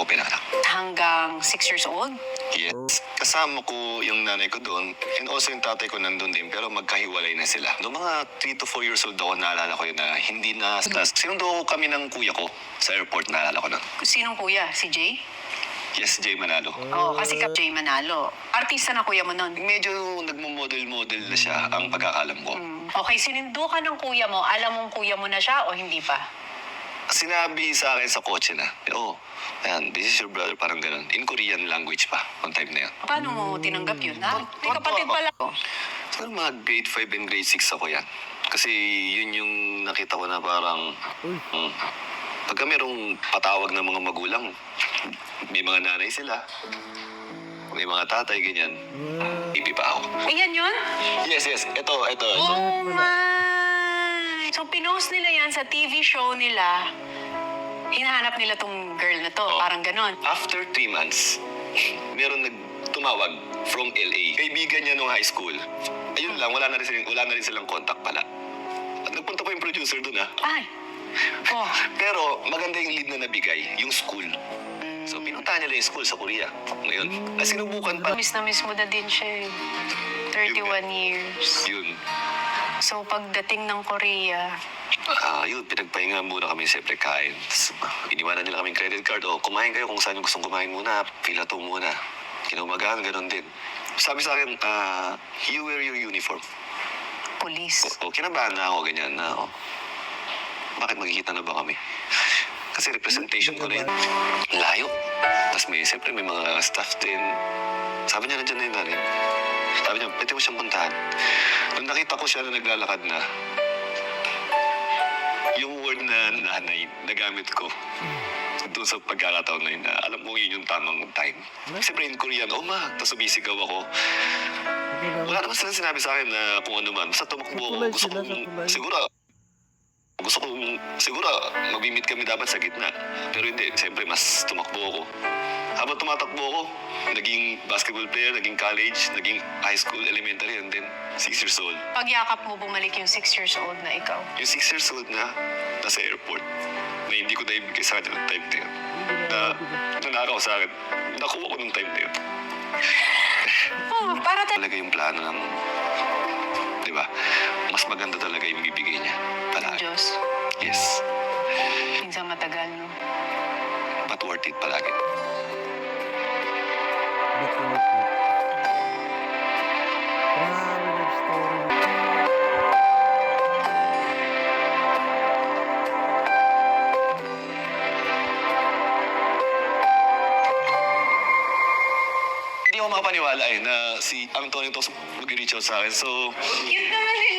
ako pinanganak. Hanggang 6 years old? Yes. Kasama ko yung nanay ko doon and also yung tatay ko nandun din pero magkahiwalay na sila. Noong mga 3 to 4 years old ako, naalala ko yun na hindi na... Sinundo kami ng kuya ko sa airport, naalala ko na. Sinong kuya? Si Jay? Yes, Jay Manalo. Oo, kasi ka Jay Manalo. Artista na kuya mo nun. Medyo nagmo-model-model na siya ang pagkakalam ko. Okay, sinundo ka ng kuya mo. Alam mong kuya mo na siya o hindi pa? Sinabi sa akin sa kotse na, ayan, this is your brother, parang ganun. In Korean language pa, on time na yun. Paano mo tinanggap yun? Ha? May kapatid pala ko. So, mga grade 5 and grade 6 ako yan. Kasi yun yung nakita ko na parang, pagka merong patawag ng mga magulang, may mga nanay sila, may mga tatay, ganyan. Ipi pa ako. Ayan yun? Yes. Ito. Oh my! So, pinost nila yan sa TV show nila. Hinahanap nila tong girl na to. Parang ganon. After 3 months, meron nagtumawag from LA. Kaibigan niya nung high school. Ayun lang, wala na rin silang contact pala. At nagpunta pa yung producer dun, ha? Ay! Oh. Pero maganda yung lead na nabigay, yung school. So, pinuntahan niya lang yung school sa Korea. Ngayon, sinubukan pa. Miss na miss mo na din siya. 31 years. Yun. So, pagdating ng Korea, Yun, pinagpahinga muna kami, siyempre kain. Tapos, iniwanan nila kaming credit card. Kumain kayo kung saan yung gustong kumain muna. Pila to muna. Kinumagahan, ganun din. Sabi sa akin, you wear your uniform. police. Kinabahan na ako, ganyan na ako. Bakit magkikita na ba kami? Kasi representation ko na yun. Layo. Tapos siyempre may mga staff din. Sabi niya, nandiyan na yun natin. Sabi niya, pwede mo siyang puntahan. Nung nakita ko siya na naglalakad na, yung word na nanay, nagamit ko doon sa pagkakataon na yun, na alam mo yun yung tamang time. Siyempre in Korean, ma, tapos sumisigaw ako. Wala naman silang sinabi sa akin na kung ano man. Basta tumakbo ako. Gusto ko, siguro, mag-meet kami dapat sa gitna. Pero hindi, siyempre, mas tumakbo ako. Habang tumatakbo ako, naging basketball player, naging college, naging high school, elementary, and then 6 years old. Pagyakap mo, bumalik yung 6 years old na ikaw. Yung 6 years old na, nasa airport, na hindi ko naibigay sa kanya ng time na yun. Na nanakaw sa akin, nakuha ko ng time na yun. Para Talaga yung plano ng, di ba, mas maganda talaga yung bibigay niya. Palagi. Diyos. Yes. Minsan matagal, no? But worth it palagi. Grabe na story. Hindi ako makapaniwala na si Antonio Tos mag-reach out sa akin. So, Cute naman eh.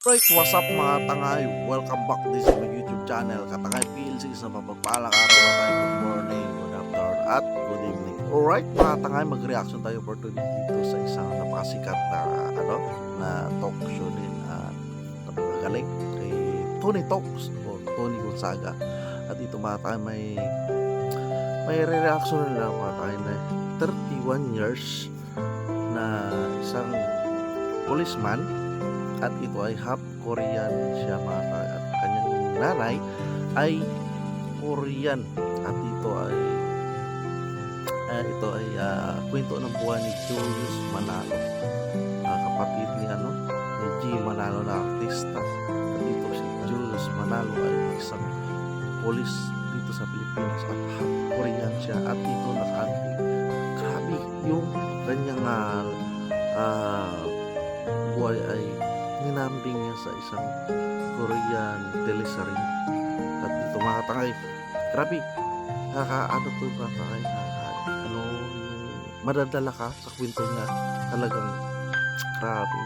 Right, what's up mga tangay? Welcome back din sa my YouTube channel, Katangay PLC. Sa mapagpalang araw na tayo. Good morning, good afternoon, at good evening. Alright mga tangay, mag-reaction tayo for today dito sa isang napakasikat na talk show din napakagaling kay Tony Talks o Tony Gonzaga. At ito mga tangay, may re-reaction nila mga tangay na 31 years na isang policeman. At ito ay half Korean siya mga tangay. At kanyang nanay ay Korean. At ito ay kwento ng buhay ni Julius Manalo, kapatid ni G. Manalo na artista. At dito si Julius Manalo ay isang polis dito sa Pilipinas at half Korean siya. At dito nakaanting grabe yung kanyang buhay ay ninambing niya sa isang Korean teleserye. At dito mga tangay, grabe, to mga tangay, madadala ka sa kwento niya. Talagang grabe.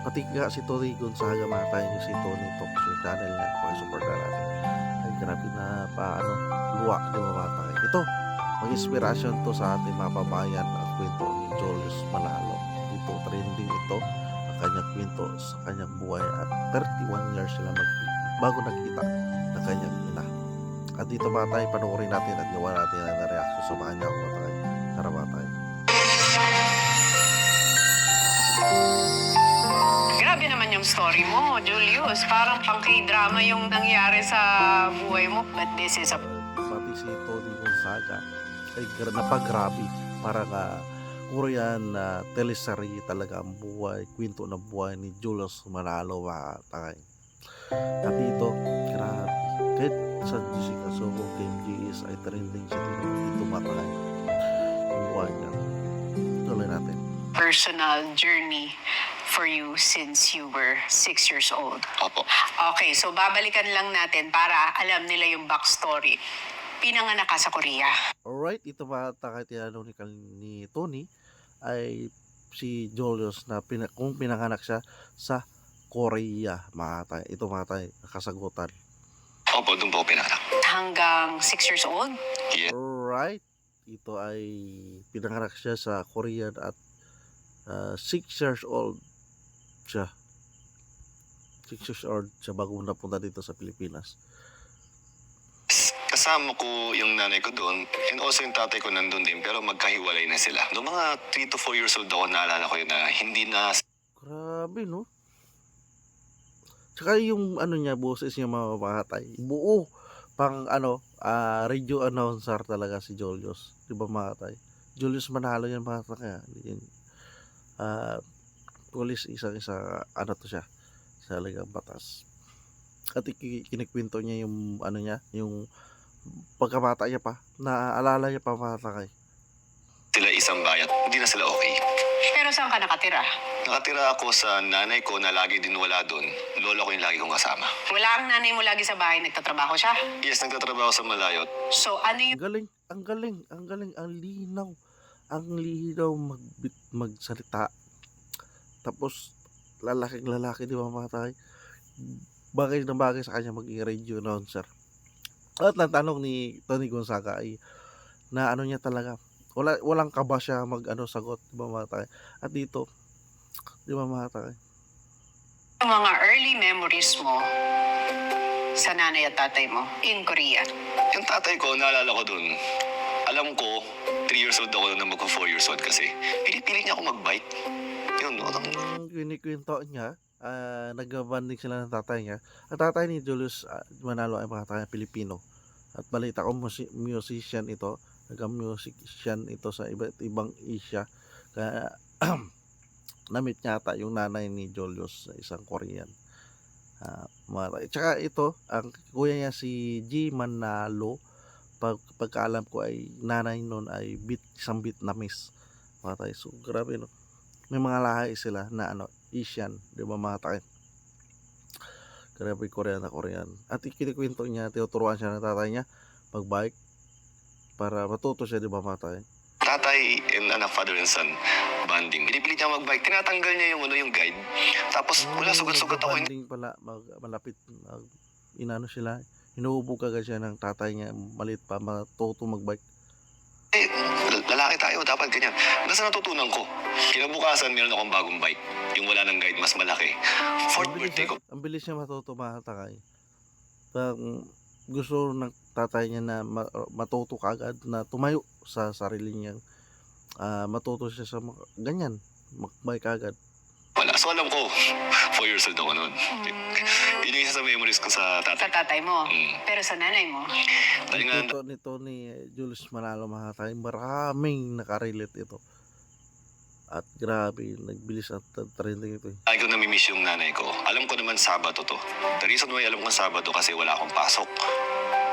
Pati nga si Tony Gonzaga mga tangay, si Tony Talks yung channel niya, pakisupport na natin. Ay grabe na luwa, di ba mga tangay. Ito, mag-inspirasyon to sa ating mga babayan at kwento ni Julius Manalo. Dito trending ito kanyang kwento sa kanyang buhay at 31 years sila bago nakita ng kanyang ina. At dito ba tayo, panoorin natin at gawa natin ang reaction sa kanya kung matay. Tara ba tayo? story mo, Julius. Parang pang K-drama yung nangyari sa buhay mo. But this is a... Pati si Tony Gonzaga ay napagrabe. Para ka Korean na teleserye talaga ang buhay, kwento ng buhay ni Julius Manalo mga takay. At dito, grabe. Kahit sa Jessica Soho, Game GS ay trending siya dito matakay. Yung buhay niya. Tuloy natin. personal journey for you since you were 6 years old. Opo. Okay, so babalikan lang natin para alam nila yung backstory. Pinanganak ka sa Korea. Alright, ito ba takay tinanong ni Tony ay si Julius na kung pinanganak siya sa Korea. Ito mga kasagutan. Opo, doon po ako pinanganak. Hanggang 6 years old? Yeah. Alright, ito ay pinanganak siya sa Korea at 6 years old siya. 6 years old siya bago napunta dito sa Pilipinas. Kasama ko yung nanay ko doon and also yung tatay ko nandun din pero magkahiwalay na sila. Noong mga 3 to 4 years old ako, naalala ko yun na hindi na Grabe, no? Tsaka yung ano niya, boses niya mamamatay. Buo. Pang radio announcer talaga si Julius. Di ba mamatay? Julius Manalo yan mga kaya. Police isa to siya sa Ligang Batas. At kinikwento niya yung yung pagkabata niya pa, naaalala niya pa mga takay. sila isang bayat. Hindi na sila okay. Pero saan ka nakatira? Nakatira ako sa nanay ko na lagi din wala doon. Lola ko yung lagi kong kasama. Wala ang nanay mo lagi sa bahay, nagtatrabaho siya. Yes, nagtatrabaho sa Malayot. So ano yung... Ang galing, ang linaw. Ang linaw magsalita. Tapos, lalaki, di ba mga takay? Bagay na bagay sa kanya maging radio announcer. At natanong ni Tony Gonzaga ay na niya talaga, walang kaba siya sagot, di ba mga takay? At dito, di ba mga takay? yung mga early memories mo sa nanay at tatay mo in Korea? Yung tatay ko, naalala ko doon. Alam ko, 3 years old ako na magko 4 years old kasi. Pili niya ako mag-bike. Yun, Ang kinikwento niya, nag-banding sila ng tatay niya. Ang tatay ni Julius Manalo ay mga tatay Pilipino. At balita ko musician ito. Nag-musician ito sa iba't ibang Asia. Kaya na-meet niya ata yung nanay ni Julius sa isang Korean. Tsaka ito, ang kuya niya si G. Manalo. Pagkaalam ko ay nanay nun ay isang Vietnamese. Mga tayo. So grabe, no? May mga lahi sila na Asian, di ba mga tayo? Grabe, Korean. At ikinikwento niya, tinuturuan siya ng tatay niya mag-bike para matuto siya, di ba mga tayo? tatay and anak, father and son, bonding. Pinipilit niya mag-bike. Tinatanggal niya yung guide. Tapos, wala, sugat-sugat ako. Banding pala, malapit, sila. Hinuhubog agad siya ng tatay niya, maliit pa, matuto mag-bike. Lalaki tayo, dapat ganyan. Nasa natutunan ko. Kinabukasan, meron akong bagong bike. Yung wala ng guide, mas malaki. Fourth birthday ko. Ang bilis niya matuto matakay. Gusto ng tatay niya na matuto kagad na tumayo sa sarili niya. Matuto siya sa ganyan, mag-bike agad. Wala. So alam ko, 4 years old ako noon. Yun yung isa sa memories ko sa tatay. Sa tatay mo? Pero sa nanay mo? Dahil nga, Nito ni Julius Manalo mga tayo, maraming nakarelate ito. At grabe, nagbilis at trending ito. lagi ko namimiss yung nanay ko. Alam ko naman Sabado to. The reason why alam ko Sabado kasi wala akong pasok.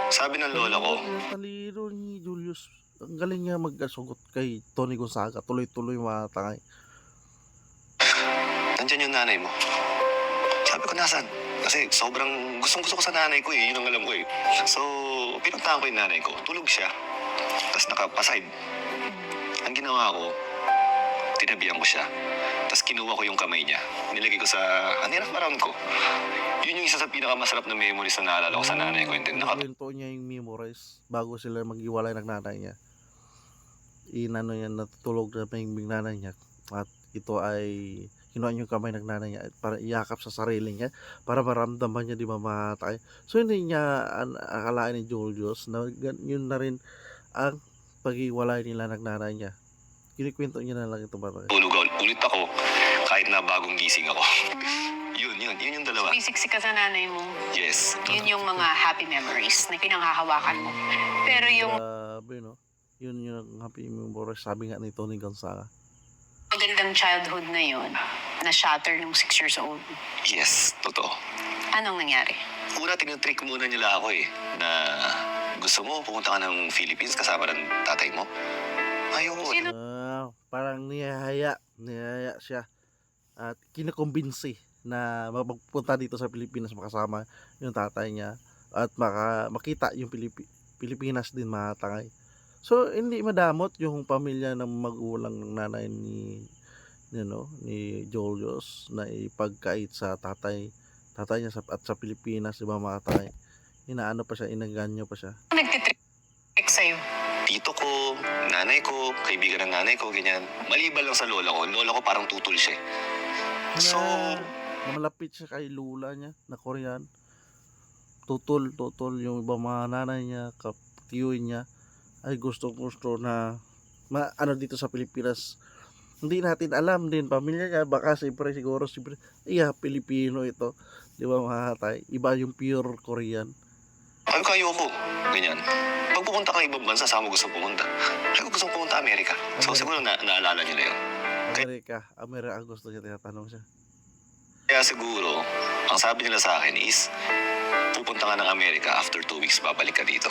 Sabi ng lola ko, Ang talino ni Julius. Ang galing niya magsugot kay Tony Gonzaga. Tuloy-tuloy mga tangay. nandyan yung nanay mo. Sabi ko, nasan? Kasi sobrang gustong-gusto ko sa nanay ko eh. Yun ang alam ko eh. So, pinuntahan ko yung nanay ko. Tulog siya. Tapos nakapaside. Ang ginawa ko, tinabihan ko siya. Tapos kinuha ko yung kamay niya. Nilagay ko sa hanirap around ko. Yun yung isa sa pinakamasarap na memories na naalala ko sa nanay ko. And then, Kwento niya yung memorize bago sila maghiwalay ng nanay niya. Niya, natutulog na yung nanay niya. At ito ay kinuha niya yung kamay ng nanay niya para iyakap sa sarili niya para maramdaman niya di mamatay. So hindi niya akalain ni Julius na yun na rin ang paghiwalay nila ng nanay niya. Kinikwento niya na lang ito ba? tulog ulit ako kahit na bagong gising ako. Yun yung dalawa. Sumisiksi ka sa nanay mo. Yes. Yun yung mga happy memories na pinanghahawakan mo. Pero yung Grabe, no? Yun yung happy memories, sabi nga ni Tony Gonzaga. magandang childhood na yun, na-shatter nung 6 years old. Yes, totoo. Anong nangyari? Una, tinitrick muna nila ako na gusto mo, pumunta ka ng Philippines kasama ng tatay mo. Ayoko. Sino? Parang niyahaya siya at kinakumbinsi na magpunta dito sa Pilipinas makasama yung tatay niya at makita yung Pilipinas din mga tangay. So hindi madamot yung pamilya ng magulang ng nanay ni Julius na ipagkait sa tatay niya at sa Pilipinas, di ba mga tangay? Inaano pa siya, inaganyo pa siya. Nagtitrick sa'yo? Tito ko, nanay ko, kaibigan ng nanay ko, ganyan. Maliban lang sa lola ko. Lola ko parang tutol siya. So, na malapit siya kay lula niya na Korean. Tutol yung ibang mga nanay niya, kapatiyuin niya ay gusto na dito sa Pilipinas. Hindi natin alam din pamilya niya, baka siguro Pilipino ito, di ba mga tay? Iba yung pure Korean. sabi ko, ayoko. Ganyan. Pag pupunta ka ibang bansa, saan mo gusto pumunta? Sabi ko, gusto pumunta Amerika. So, siguro naalala niyo na yun. Amerika gusto niya, tinatanong siya. Kaya siguro, ang sabi nila sa akin is, pupunta ka ng Amerika, after 2 weeks, babalik ka dito.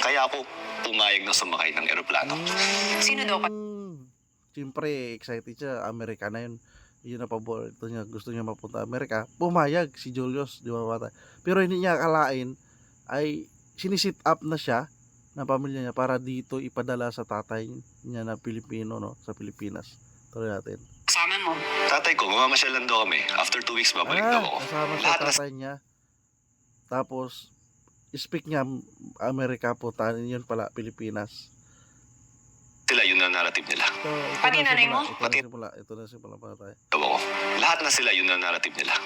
Kaya ako, pumayag na sumakay ng eroplano. Sino daw? Siyempre, excited siya. Amerika na yun. Yun ang paborito niya. Gusto niya mapunta Amerika. Pumayag si Julius, di ba bata? Pero hindi niya akalain ay sinisit up na siya ng pamilya niya para dito ipadala sa tatay niya na Pilipino, no? Sa Pilipinas. Tuloy natin. Kasama mo. Tatay ko, mamamasyal lang daw kami. After 2 weeks, babalik daw ako. Kasama siya Lahat na tatay niya. Tapos, speak niya Amerika po, yun pala, Pilipinas. sila, yun na narrative nila. Pati nanay mo? Ito na simula pa tayo. Daw ako. Lahat na sila, yun na narrative nila.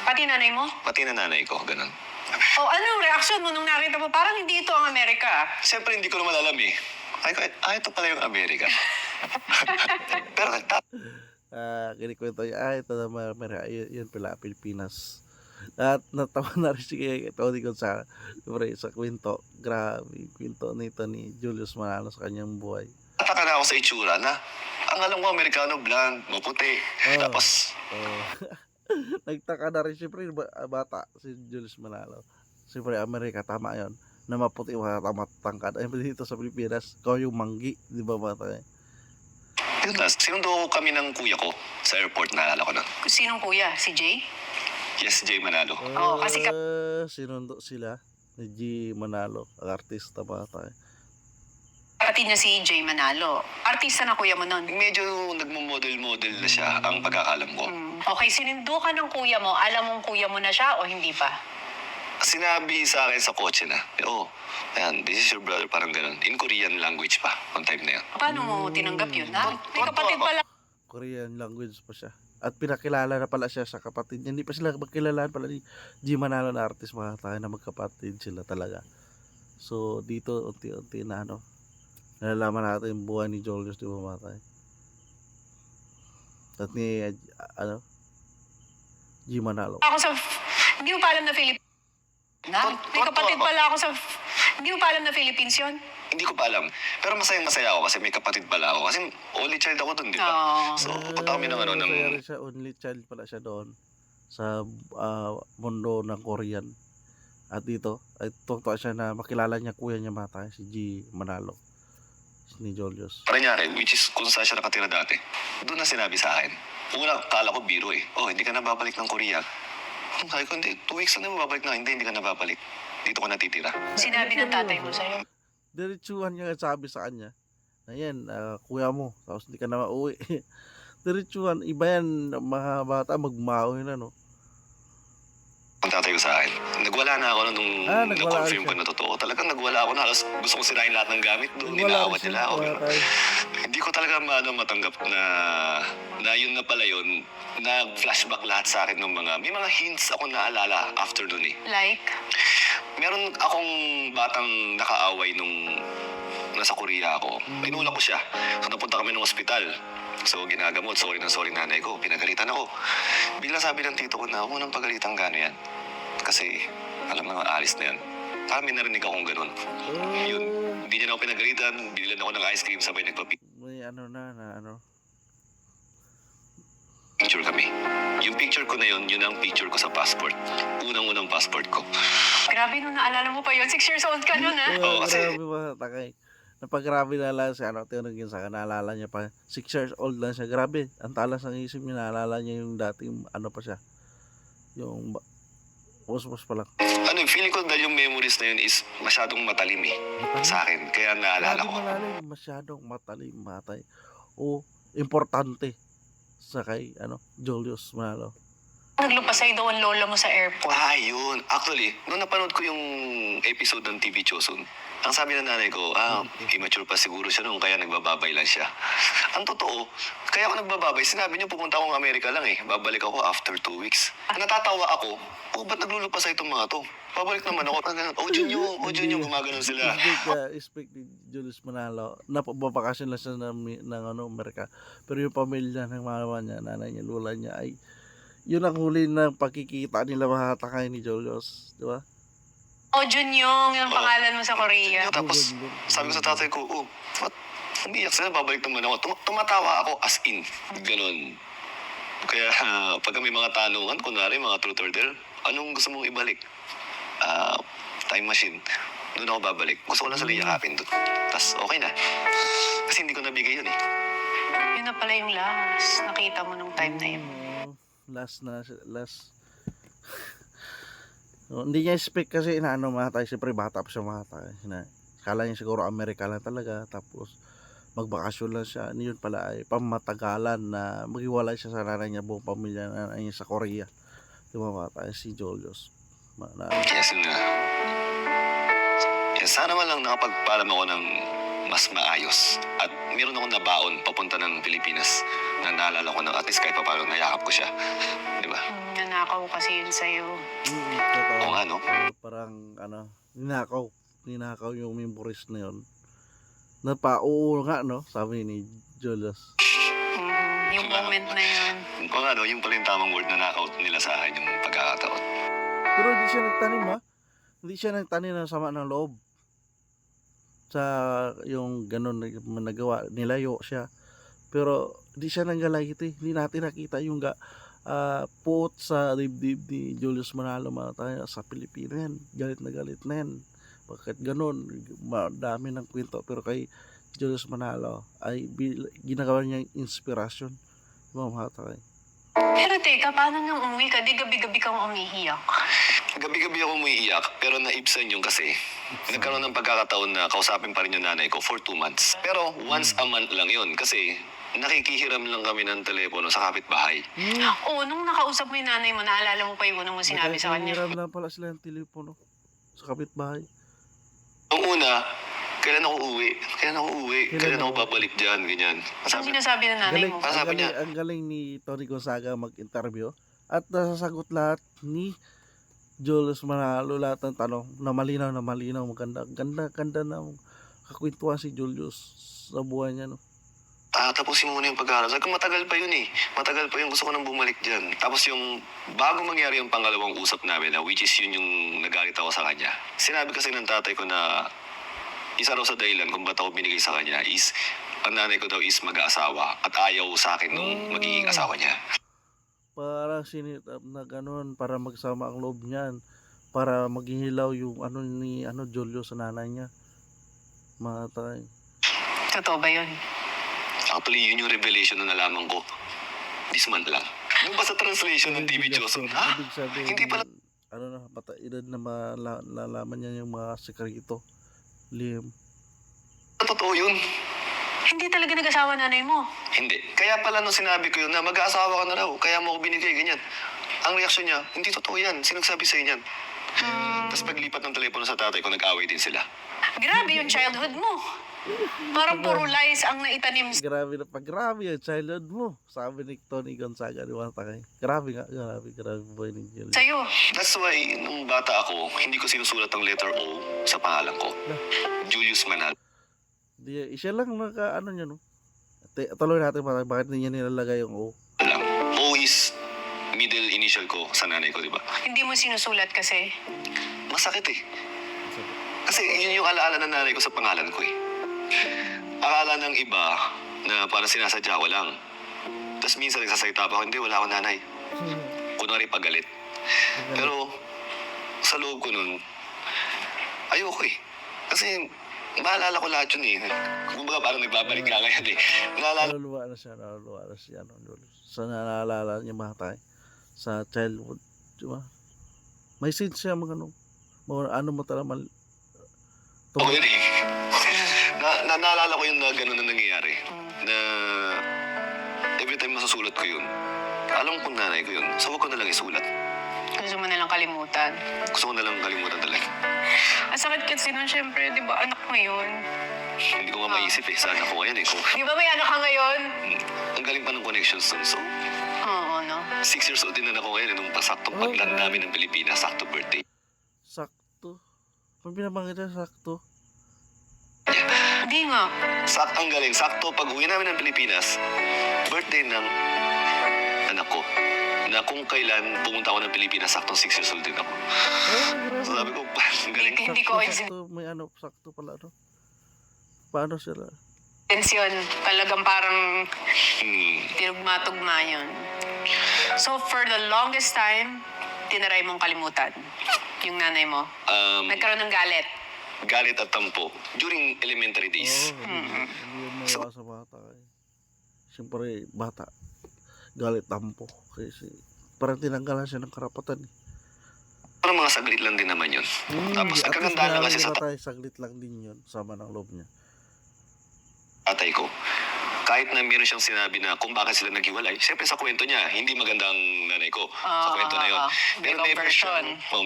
Pati nanay mo? Pati na nanay ko, ganun. O anong reaksyon mo nung nakita mo? Parang hindi ito ang Amerika. Siyempre, hindi ko naman alam eh. Ay ko, ito pala yung Amerika. Pero Kinikwento niya, ito na Amerika, yun pala, Pilipinas. At natawa na rin si Tony Gonzaga sa kwento. Grabe, kwento nito ni Julius Manalo sa kanyang buhay. nataka na ako sa itsura na, ang alam ko, Amerikano, blonde, maputi. Tapos, Nagtaka na rin siyempre bata si Julius Manalo. Siyempre Amerika, tama yon na maputi matangkad. Ay dito sa Pilipinas, ikaw yung manggi, di ba bata? yun na, sinundo kami ng kuya ko sa airport, naalala ko na. Sinong kuya? Si Jay? Yes, Jay Manalo. Oo, kasi sinundo sila ni G Manalo, ang artista bata. kapatid niya si Jay Manalo. Artista na kuya mo nun. Medyo nagmo-model-model na siya, ang pagkakalam ko. Okay, sinundo ka ng kuya mo. Alam mong kuya mo na siya o hindi pa? Sinabi sa akin sa kotse na, ayan, this is your brother, parang ganun. In Korean language pa, on time na yun. Paano mo tinanggap yun, ha? May kapatid pala. Korean language pa siya. At pinakilala na pala siya sa kapatid niya. Hindi pa sila magkilalaan pala ni G Manalo na artist, mga tayo na magkapatid sila talaga. So dito unti-unti na nalalaman natin yung buhay ni Julius, di ba mga tayo? At ni G Manalo. Hindi mo pa alam na may kapatid pala ako sa... Hindi mo pa alam na Philippines yun? Hindi ko pa alam. Pero masayang-masaya ako kasi may kapatid pala ako. Kasi only child ako dun, di ba? Oo. So, punta kami ng Masaya rin siya, only child pala siya doon sa mundo ng Korean. At dito, ay tuwa siya na makilala niya kuya niya mata, si G Manalo, ni Julius. Paranyari, which is kung saan siya nakatira dati. Doon na sinabi sa akin. Una, kala ko biro eh. Hindi ka na babalik ng Korea. Sabi ko, hindi, 2 weeks na babalik na. Hindi ka na babalik. Dito ka natitira. Sinabi ng tatay mo sa'yo. Diretsuhan niya sabi sa kanya, ayan, kuya mo, tapos hindi ka na mauwi. Diretsuhan, iba yan, mga bata, magmahoy na, no? Ang tatay ko sa akin. Nagwala na ako nung nagwala na-confirm ko siya. na totoo. Talagang nagwala ako na. Halos gusto kong sirain lahat ng gamit doon. Ninaawat nila ako. Hindi ko talaga matanggap na yun na pala yun. Nag-flashback lahat sa akin ng may mga hints ako naalala after doon eh. Like? Meron akong batang nakaaway nung nasa Korea ako. Inulak ko siya. So napunta kami ng ospital. So, ginagamot. Sorry na sorry nanay ko. Pinagalitan ako. Bigla sabi ng tito ko na huwag mo nang pagalitan gano'n yan. Kasi, alam na nga, alis na yan. Parang may narinig akong ganun. Yun. Hindi niya na ako pinagalitan. Binilan ako ng ice cream sabay May ano na ano. picture kami. Yung picture ko na yun ang picture ko sa passport. Unang-unang passport ko. Grabe nung naalala mo pa yun. 6 years old ka nun, ha? Oo, kasi- Grabe mga takay. Napagrabe na lang siya, tinanong yun sa akin, naalala niya pa, 6 years old lang siya, grabe, ang talas ng isip niya, naalala niya yung dating, ano pa siya, yung, was pa lang. Ano, feeling ko dahil yung memories na yun is masyadong matalim eh. Sa akin. Kaya naalala ko. Malalim, masyadong matalim, matay, o, importante, sa kay, Julius Manalo. Naglupasay daw ang lola mo sa airport. Yun. Actually, nung napanood ko yung episode ng TV Chosun, ang sabi ng nanay ko, immature pa siguro siya nung kaya nagbababay lang siya. Ang totoo, kaya ako nagbababay, sinabi niyo pupunta akong Amerika lang eh. Babalik ako after 2 weeks. Natatawa ako, ba't naglulupasay itong mga to? Babalik naman ako. Junyo, gumaganon sila. Speak ni Julius Manalo, napabakasyon lang siya ng Amerika. Pero yung pamilya ng mama niya, nanay niya, lula niya, ay yun ang huli ng pagkikita nila mga takay ni Julius, di ba? Junyong, yung pangalan mo sa Korea. Tapos, sabi ko sa tatay ko, ba't umiyak sila, babalik naman ako. Tumatawa ako as in. Ganon. Kaya pag may mga tanungan, kunwari mga truth or dare, anong gusto mong ibalik? Time machine. Doon ako babalik. Gusto ko lang sila yakapin doon. Tapos okay na. Kasi hindi ko nabigay yun eh. Yun na pala yung last. Nakita mo nung time na yun. Last. Hindi niya expect kasi matay, siyempre bata pa siya matay. Kala niya siguro Amerika lang talaga, tapos magbakasyon lang siya. Yun pala ay pamatagalan na maghiwalay siya sa nanay niya, buong pamilya na niya sa Korea. Diba matay si Julius. Yes, yun na. Sana man lang nakapagpalam ako ng mas maayos. At meron akong nabaon papunta ng Pilipinas na naalala ko na at least kahit pa paano nayakap ko siya. Di ba? Nanakaw kasi yun sa'yo. Oo nga, no? Parang ninakaw yung memories na yun. Oo nga, no? Sabi ni Julius. Yung moment na yun. Oo nga, no? Yung pala yung tamang word na knockout nila sa akin, yung pagkakataon. Pero hindi siya nagtanim, ha? Hindi siya nagtanim ng sama ng loob. Sa yung ganun na nagawa, nilayo siya. Pero hindi siya nanggalagiti. Hindi natin nakita yung puot sa dibdib ni Julius Manalo tayo sa Pilipinas. Galit na yan. Bakit ganun? Dami ng kwento. Pero kay Julius Manalo ay ginagawa niya yung inspirasyon. Mga tayo. Pero teka, paano nang umuwi ka? Di gabi-gabi kang umiiyak. Gabi-gabi ako umiiyak, pero naibsan yung kasi nagkaroon ng pagkakataon na kausapin pa rin yung nanay ko for 2 months. Pero once a month lang yun kasi nakikihiram lang kami ng telepono sa kapitbahay. Nung nakausap mo yung nanay mo, naalala mo pa yung unang mo sinabi sa kanya? Naghiram lang pala sila ng telepono sa kapitbahay. Nung una, kailan ako uwi? Kailan ako babalik dyan? Ganyan. Ano sinasabi ng nanay mo? Sabi niya, Ang galing ni Tony Gonzaga mag-interview at nasasagot lahat ni Julius Manalo lahat ng tanong na malinaw. Ganda ng kakwentuhan si Julius sa buhay niya, no? tapusin mo muna yung pag-aaral. Sabi ko, matagal pa yun eh. Matagal pa yun. Gusto ko nang bumalik dyan. Tapos yung, bago mangyari yung pangalawang usap namin, which is yun yung nagalit ako sa kanya. Sinabi kasi ng tatay ko na isa raw sa dahilan kung ba't ako binigay sa kanya is, ang nanay ko daw is mag-aasawa at ayaw sa akin nung magiging asawa niya. Parang sinit up na ganun para magsama ang loob niyan. Para maghihilaw yung Julius sa nanay niya. Matay. Totoo ba yun? Actually, yun yung revelation na nalaman ko. This month lang. Yung ba sa translation ng TV Johnson? Ibig sabihin, Hindi pala. Edad na malalaman niya yung mga sekreto. Liam. Totoo yun. Hindi talaga nag-asawa nanay mo. Hindi. Kaya pala nung sinabi ko yun na mag-aasawa ka na raw, kaya mo ako binigay, ganyan. Ang reaksyon niya, hindi totoo yan. Sino nagsabi sa'yo yan? Tapos paglipat ng telepono sa tatay ko, nag-away din sila. Grabe yung childhood mo. Parang puro lies ang naitanim. Grabe yung childhood mo. Sabi ni Tony Gonzaga ni Watakay. Grabe boy ni Julius. Sa'yo. That's why, nung bata ako, hindi ko sinusulat ang letter O sa pangalan ko. Julius Manalo. Siya lang niya, no? Tuloy natin bakit niya nilalagay yung O. lang. O is middle initial ko sa nanay ko, di ba? Hindi mo sinusulat kasi. Masakit eh. Kasi yun yung alaala ng nanay ko sa pangalan ko eh. Akala ng iba na parang sinasadya ko lang. Tapos minsan nagsasalita pa ako, hindi, wala akong nanay. Kunwari pagalit. Pero sa loob ko nun, ayoko eh. Kasi maalala ko lahat yun eh. Kumbaga parang nagbabalik ka ngayon eh. Naalala Naluluwa na siya ano, sa naalala niya mga sa childhood, di ba? May sense siya mga ano mo talaga ko yun eh. Naalala ko yun na gano'n na nangyayari. Na every time masusulat ko yun, alam kong nanay ko yun. So wag ko na lang isulat. Gusto mo nalang kalimutan. Gusto ko na lang kalimutan talaga. Ang sakit kasi nun, syempre, di ba, anak mo yun. Hindi ko nga maisip eh. Sana ko ngayon eh. Di ba may anak ka ngayon? Ang galing pa ng connections dun. So, Oo, no? 6 years old din na ako ngayon. Nung pasaktong pagland namin ng Pilipinas, sakto birthday. sakto. Pag binabanggit niya, sakto. Hindi nga. Ang galing. Sakto pag uwi namin ng Pilipinas, birthday ng anak ko. Na kung kailan pumunta ako ng Pilipinas, saktong 6 years old din ako. So sabi ko, ang galing. Hindi ko Sakto, may sakto pala, no? Paano sila? intensyon. Talagang parang Hmm. tinugma-tugma yun. So, for the longest time, tinaray mong kalimutan yung nanay mo. Nagkaroon ng galit. Galit at tampo during elementary days. Hindi yun mawa sa bata. Siyempre, bata. Galit tampo. Kasi parang tinanggalan siya ng karapatan. Parang mga saglit lang din naman yun. Tapos At least nagkagandaan lang kasi sa tayo, saglit lang din yun. Sama ng loob niya. tatay ko. Kahit na meron siyang sinabi na kung bakit sila naghiwalay, siyempre sa kwento niya, hindi magandang nanay ko sa kwento na yun. Pero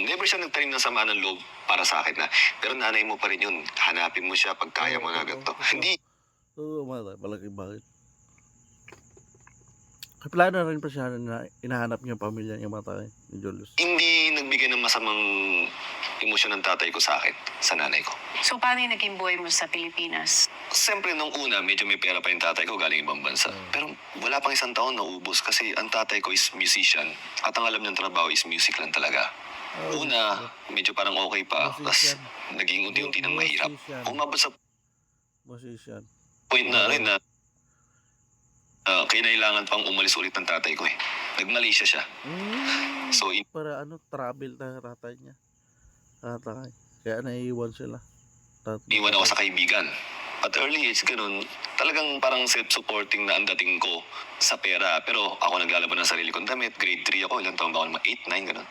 never siya nagtanim ng sama ng loob para sa akin na, pero nanay mo pa rin yun. Hanapin mo siya pag kaya mo na ganito. Hindi. Oo, malaki bakit. Plano na rin pa siya na inahanap niya yung pamilya niya matay ni Julius. Hindi nagbigay ng masamang emosyon ng tatay ko sa akin, sa nanay ko. So, paano yung naging buhay mo sa Pilipinas? Siyempre, nung una, medyo may pera pa yung tatay ko galing ibang bansa. Pero wala pang 1 taon naubos kasi ang tatay ko is musician at ang alam niyang trabaho is music lang talaga. Una, medyo parang okay pa. Tapos naging unti-unti ng mahirap. Umabot sa Musician. point na rin na kailangan pang umalis ulit ng tatay ko eh. Nag-Malaysia siya. So, Para travel na tatay niya. Tatay. Kaya naiiwan sila. iwan ako sa kaibigan. At early age, ganun, talagang parang self-supporting na ang dating ko sa pera. Pero ako naglalaban ng sarili kong damit. Grade 3 ako, ilang taon ba ako? 8, 9, ganun.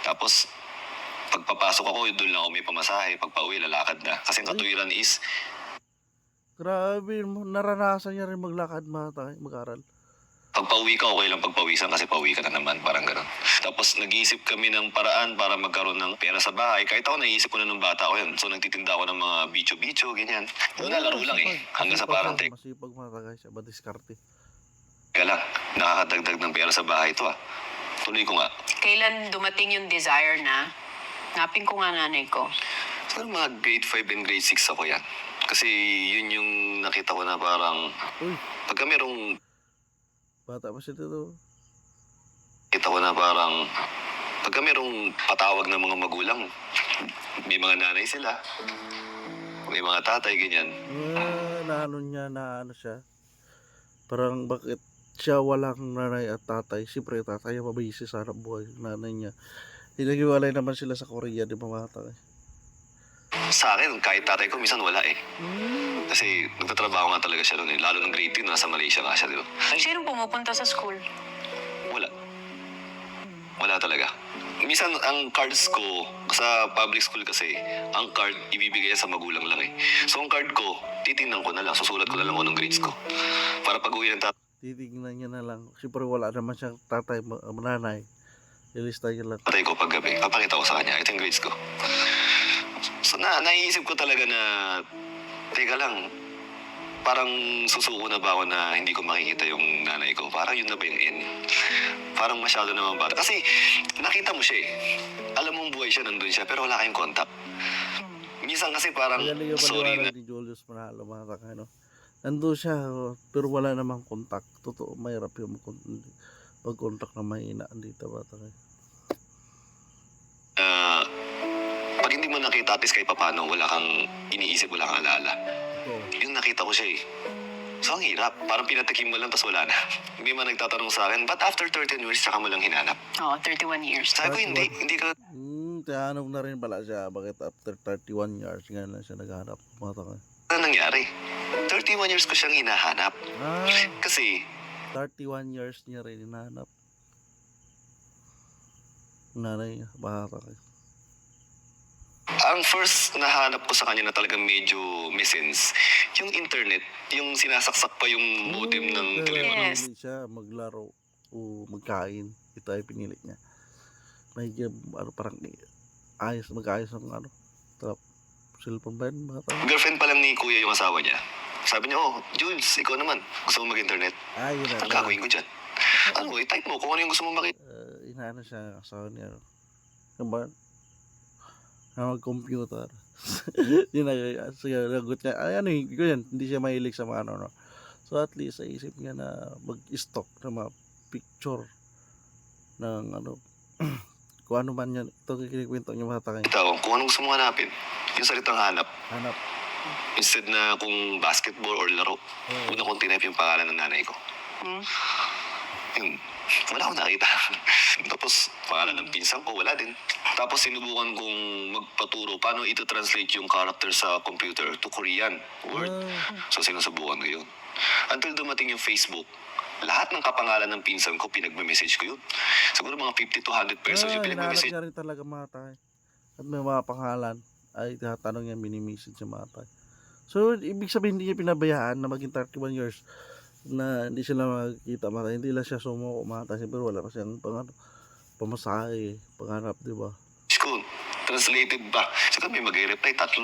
Tapos, pagpapasok ako, doon lang ako may pamasahe. Pagpa-uwi, lalakad na. Kasi ang katuwiran is, Grabe, naranasan niya rin maglakad mag-aral. pagpa-uwi ka, okay lang pagpawisan kasi pauwi ka na naman, parang gano'n. Tapos nag-iisip kami ng paraan para magkaroon ng pera sa bahay. Kahit ako naisip ko na nung bata ko yun. So nagtitinda ako ng mga bicho-bicho, ganyan. Naglalaro lang eh. Hanggang sa parang Masipag matagay siya, madiskarte. Kaya lang, nakakadagdag ng pera sa bahay ito ah. Tuloy ko nga. Kailan dumating yung desire na, napin ko nga nanay ko. Siguro mga grade 5 and grade 6 ako yan. Kasi yun yung nakita ko na parang, Uy, pagka merong, bata pa siya dito. kita ko na parang, pagka merong patawag ng mga magulang, may mga nanay sila, may mga tatay, ganyan. Naano siya. Parang bakit siya walang nanay at tatay. Siyempre tatay mabisi sa hanap buhay ng nanay niya. Hinaghiwalay naman sila sa Korea, di ba mga tatay? Sa akin, kahit tatay ko, minsan wala eh. Kasi nagtatrabaho nga talaga siya doon eh. Lalo ng grade 2, nasa Malaysia nga siya, di ba? Sinong pumupunta sa school? Wala. Wala talaga. Minsan, ang cards ko, sa public school kasi, ang card, ibibigay sa magulang lang eh. So, ang card ko, titingnan ko na lang, susulat ko na lang anong grades ko. Para pag uwi ng Titignan niya na lang. Siyempre wala naman siyang tatay, nanay. Ilista niya lang. tatay ko paggabi, papakita ko sa kanya, ito yung grades ko. So, naiisip ko talaga na, teka lang, parang susuko na ba ako na hindi ko makikita yung nanay ko? Parang yun na ba yung end? Parang masyado naman bata. Kasi nakita mo siya eh. Alam mong buhay siya, nandun siya, pero wala kayong contact. Minsan kasi parang, Kaya yung sorry na. paliwanag ni Julius Manalo mga kakay, no? Ando siya, pero wala namang kontak. Totoo, mahirap yung pag-contact na mahina dito bata kayo. Pag hindi mo nakita, at least kahit papano, wala kang iniisip, wala kang alala. Totoo. Yung nakita ko siya eh. So, ang hirap. Parang pinatikim mo lang, tapos wala na. May mga nagtatanong sa akin, but after 13 years, saka mo lang hinanap? Oo, 31 years. Sabi ko, hindi ka... Tiyanong na rin pala siya. Bakit after 31 years, nga lang siya naghanap. Bata kayo. Ano nangyari? 31 years ko siyang hinahanap. Kasi, 31 years niya rin hinahanap. Nanay niya, bata kayo. ang first nahanap ko sa kanya na talagang medyo may sense, yung internet, yung sinasaksak pa yung modem ng telepono. Yes. Pinili siya maglaro o magkain. Ito ay pinili niya. May parang ayos, mag-ayos ng cellphone ba yun? Mga tao? Girlfriend pa lang ni kuya yung asawa niya. Sabi niya, oh, Jules, ikaw naman, gusto mo mag-internet? Yun na. Ang gagawin ko dyan? Ano, i-type mo kung ano yung gusto mo makita. Inaano siya, asawa niya. Ano ba? Na mag-computer. Yun na, sige, lagot niya. Ay, ano yung yan, hindi siya mahilig sa mga ano. So at least, sa isip niya na mag-stock na mga picture ng ano, kung ano man yan. Ito kinikwento niya matatangay. Ito, kung anong gusto mo hanapin, yung salitang hanap. Hanap. Instead na kung basketball or laro, una kong tinip yung pangalan ng nanay ko. Yun, wala akong nakita. Tapos, pangalan ng pinsan ko, wala din. Tapos, sinubukan kong magpaturo paano ito translate yung character sa computer to Korean word. So, sinusubukan ko yun. Until dumating yung Facebook, lahat ng kapangalan ng pinsan ko, pinagme-message ko yun. Siguro mga 50 to 100 pesos yung Hinahanap pinagme-message. niya rin talaga mga tayo. At may mga pangalan ay tatanong niya, mini-message sa mga tayo. So, ibig sabihin hindi niya pinabayaan na maging 31 years na hindi sila makikita mata. Hindi lang siya sumuko mata. Siyempre wala pa siyang pamasahe, pangarap, di ba? Ko, translated ba? Siguro may mag-reply, 3.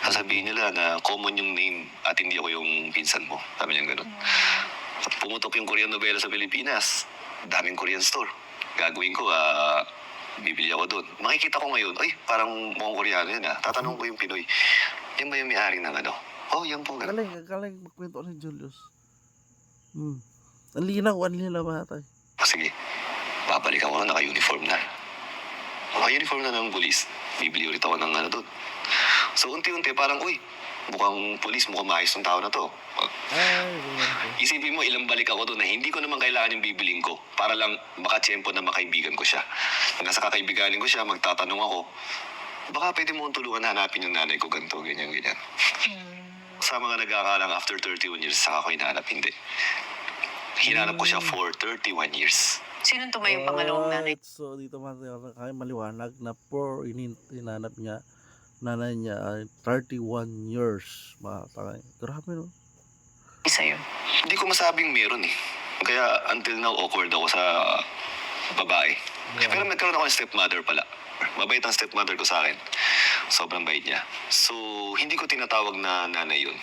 Sasabihin nila na common yung name at hindi ako yung pinsan mo. Sabi niya gano'n. Pumutok yung Korean novela sa Pilipinas. Daming Korean store. Gagawin ko, bibili ako doon. Makikita ko ngayon, ay, parang mukhang Koreano yun ah. Tatanong ko yung Pinoy, yan ba yung may-ari ng ano? Oh, yan po. Ganun. Galing magkwento ni Julius. Ang linaw mga tayo. Sige, babalik ako na, naka-uniform na. Naka-uniform na ng pulis. Bibili ulit ako ng ano doon. So, unti-unti, parang, uy, mukhang pulis, mukhang maayos ng tao na to. Isipin mo, ilang balik ako doon na hindi ko naman kailangan yung bibiling ko para lang makatsyempo na makaibigan ko siya. Nasa kakaibiganin ko siya, magtatanong ako, baka pwede mo tulungan hanapin yung nanay ko, ganito, ganyan, ganyan. Sa mga nag-aakalang after 31 years, saka ko hinahanap, hindi. Hinanap ko siya for 31 years. Sinong tumayong pangalawang nanay? So, dito kaya maliwanag na for hinanap niya, nanay niya ay 31 years. Mga tangay. Grabe no? Sa'yo. Hindi ko masabing meron eh. Kaya until now, awkward ako sa babae. Yeah. Pero nagkaroon ako ng stepmother pala. Mabait ang stepmother ko sa akin. Sobrang bait niya. So, hindi ko tinatawag na nanay yun.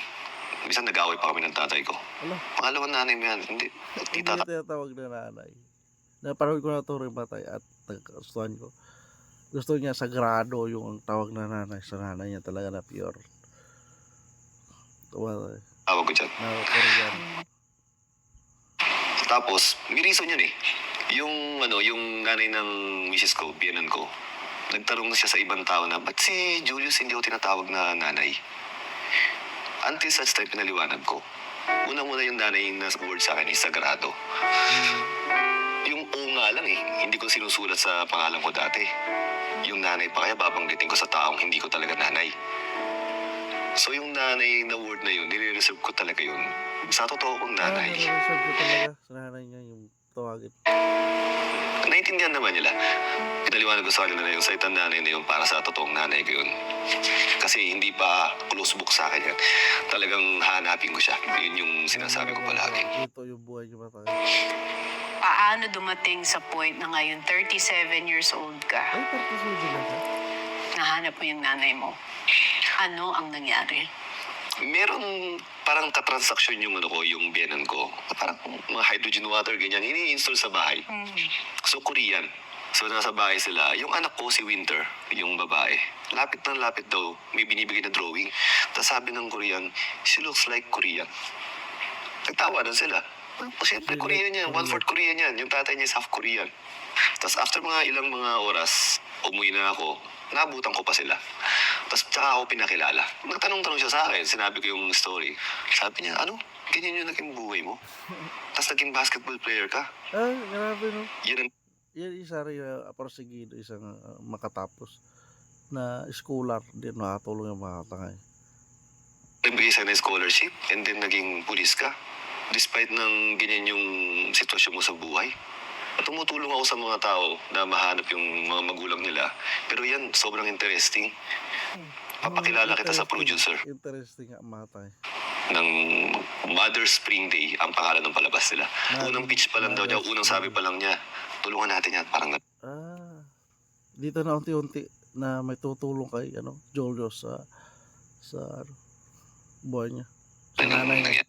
Minsan nag-away pa kami ng tatay ko. Ala. Pangalawang nanay mo yan. Hindi. Hindi na tinatawag na nanay. Naparod ko na ito rin batay at nagkagustuhan ko. Gusto niya sagrado yung tawag na nanay. Sa nanay niya talaga na pure. Tawag ko dyan. Na Korean. Tapos, may reason yun eh. Yung nanay ng misis ko, biyanan ko, nagtanong na siya sa ibang tao na, ba't si Julius hindi ko tinatawag na nanay? Until such time, pinaliwanag ko. Unang-una yung nanay na word sa akin is sagrado. Yung O nga lang eh, hindi ko sinusulat sa pangalan ko dati. Yung nanay pa kaya babanggitin ko sa taong hindi ko talaga nanay. So yung nanay na word na yun, nire-reserve ko talaga yun sa totoo kong nanay. Nare-reserve ko talaga sa nanay niya yung tawagin. Naintindihan naman nila. Pinaliwanag ko sa kanila na yung salitang nanay na yun para sa totoong nanay ko yun. Kasi hindi pa close book sa akin yan. Talagang hanapin ko siya. Yun yung sinasabi ko palagi. Ito yung buhay niyo batay. Paano dumating sa point na ngayon, 37 years old ka, Ay, partisipin lang ka. nahanap mo yung nanay mo? Ano ang nangyari? Meron parang katransaksyon yung yung biyanan ko. Parang mga hydrogen water, ganyan. Ini-install sa bahay. So, Korean. So, nasa bahay sila. Yung anak ko, si Winter, yung babae. Lapit ng lapit daw, may binibigay na drawing. Tapos sabi ng Korean, she looks like Korean. Nagtawanan sila. Siyempre, Korean yan. One-fourth Korean yan. Yung tatay niya is half Korean. Tapos after mga ilang mga oras, umuwi na ako. Naabutan ko pa sila. Tapos tsaka ako pinakilala. Nagtanong-tanong siya sa akin. Sinabi ko yung story. Sabi niya, ano? Ganyan yung naging buhay mo? Tapos naging basketball player ka? Ah, grabe no. Yan ang Yan isa rin porsigido, isang makatapos na scholar din makatulong yung mga tangay. nagbigay sa'yo ng scholarship and then naging pulis ka. Despite ng ganyan yung sitwasyon mo sa buhay. Tumutulong ako sa mga tao na mahanap yung mga magulang nila. Pero yan, sobrang interesting. Papakilala kita sa producer Interesting nga matay. ng Mother Spring Day, ang pangalan ng palabas nila. Unang pitch pa lang daw niya, unang sabi pa lang niya, tulungan natin yan, parang Dito na unti-unti na may tutulong kay Jolio sa ano, buhay niya. Sa nanay niya.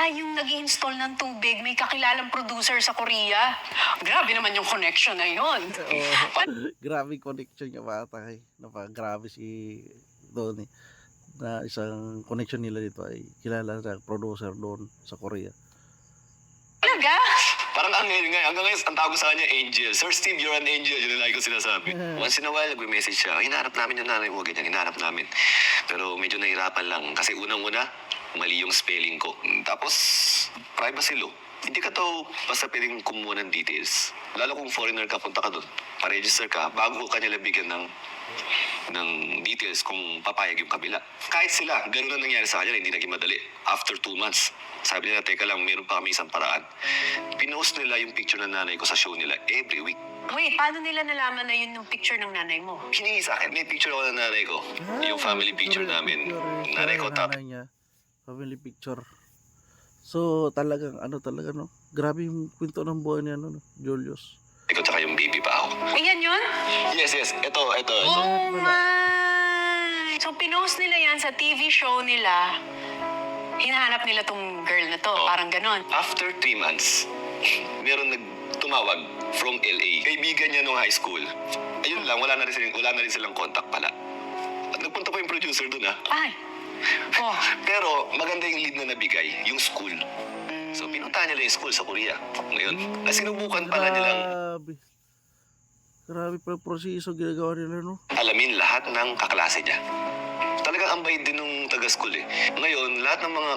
Yung nag-install ng tubig, may kakilalang producer sa Korea. Grabe naman yung connection na yun. Grabe connection niya matay. Grabe si Donnie. Na isang connection nila dito ay kilala sa producer doon sa Korea. Talaga? Parang angel nga. Hanggang ngayon, ang tawag ko sa kanya, Angel. Sir Steve, you're an angel. Yun ang lagi ko sinasabi. Once in a while, nag-message siya. Hinahanap namin yung nanay mo. Ganyan, hinahanap namin. Pero medyo nahirapan lang. Kasi unang-una, mali yung spelling ko. Tapos, privacy law. Hindi ka to basta pwedeng kumuha ng details. Lalo kung foreigner ka, punta ka doon. Pa-register ka, bago ka nila bigyan ng details kung papayag yung kabila. Kahit sila, ganun ang nangyari sa kanya, hindi naging madali. After 2 months, sabi nila, teka lang, meron pa kami isang paraan. Pinost nila yung picture ng nanay ko sa show nila every week. Wait, paano nila nalaman na yun yung picture ng nanay mo? Hiningi sa akin, may picture ako ng nanay ko. Yung family picture namin. Nanay ko, top. Nanay niya, family picture. So, talagang, no? Grabe yung kwento ng buhay niya, Julius. Ikaw tsaka yung baby pa ako. Ayan yun? Yes. Ito. Oh my! So, pinost nila yan sa TV show nila. Hinahanap nila tong girl na to. Parang ganon. After 3 months, meron nagtumawag from LA. Kaibigan niya nung high school. Ayun lang, wala na rin silang contact pala. At nagpunta pa yung producer doon Ay. Oh. Pero maganda yung lead na nabigay, yung school. So pinuntahan nila yung school sa Korea. Ngayon, sinubukan pala nilang Grabe pa yung proseso ginagawa nila, no? alamin lahat ng kaklase niya. Talagang ambay din nung taga-school eh. Ngayon, lahat ng mga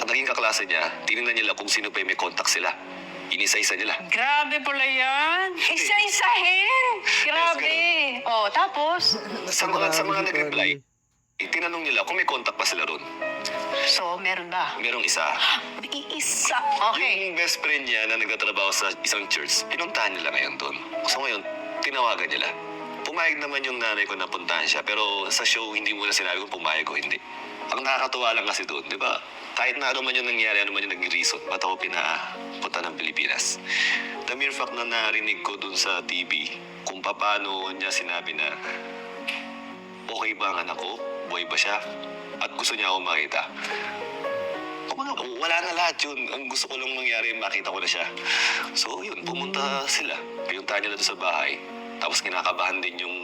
naging kaklase niya, tinignan nila kung sino pa yung may contact sila. Inisa-isa nila. Grabe pala yan. Isa-isahin. Grabe. Oh, tapos? Sa mga nag-reply, tinanong nila kung may contact pa sila ron. So, meron ba? Merong isa. Isa. Okay. Yung best friend niya na nagtatrabaho sa isang church, pinuntahan nila ngayon doon. So ngayon, tinawagan nila. Pumayag naman yung nanay ko na puntahan siya, pero sa show, hindi mo na sinabi kung pumayag o hindi. Ang nakakatuwa lang kasi doon, di ba? Kahit na ano man yung nangyari, ano man yung naging reason, ba't ako pinapunta ng Pilipinas? The mere fact na narinig ko doon sa TV, kung paano niya sinabi na, okay ba ang anak ko? Buhay ba siya? At gusto niya ako makita. Wala na lahat yun. Ang gusto ko lang mangyari, makita ko na siya. So yun, pumunta sila. Pinuntahan nila doon sa bahay. Tapos kinakabahan din yung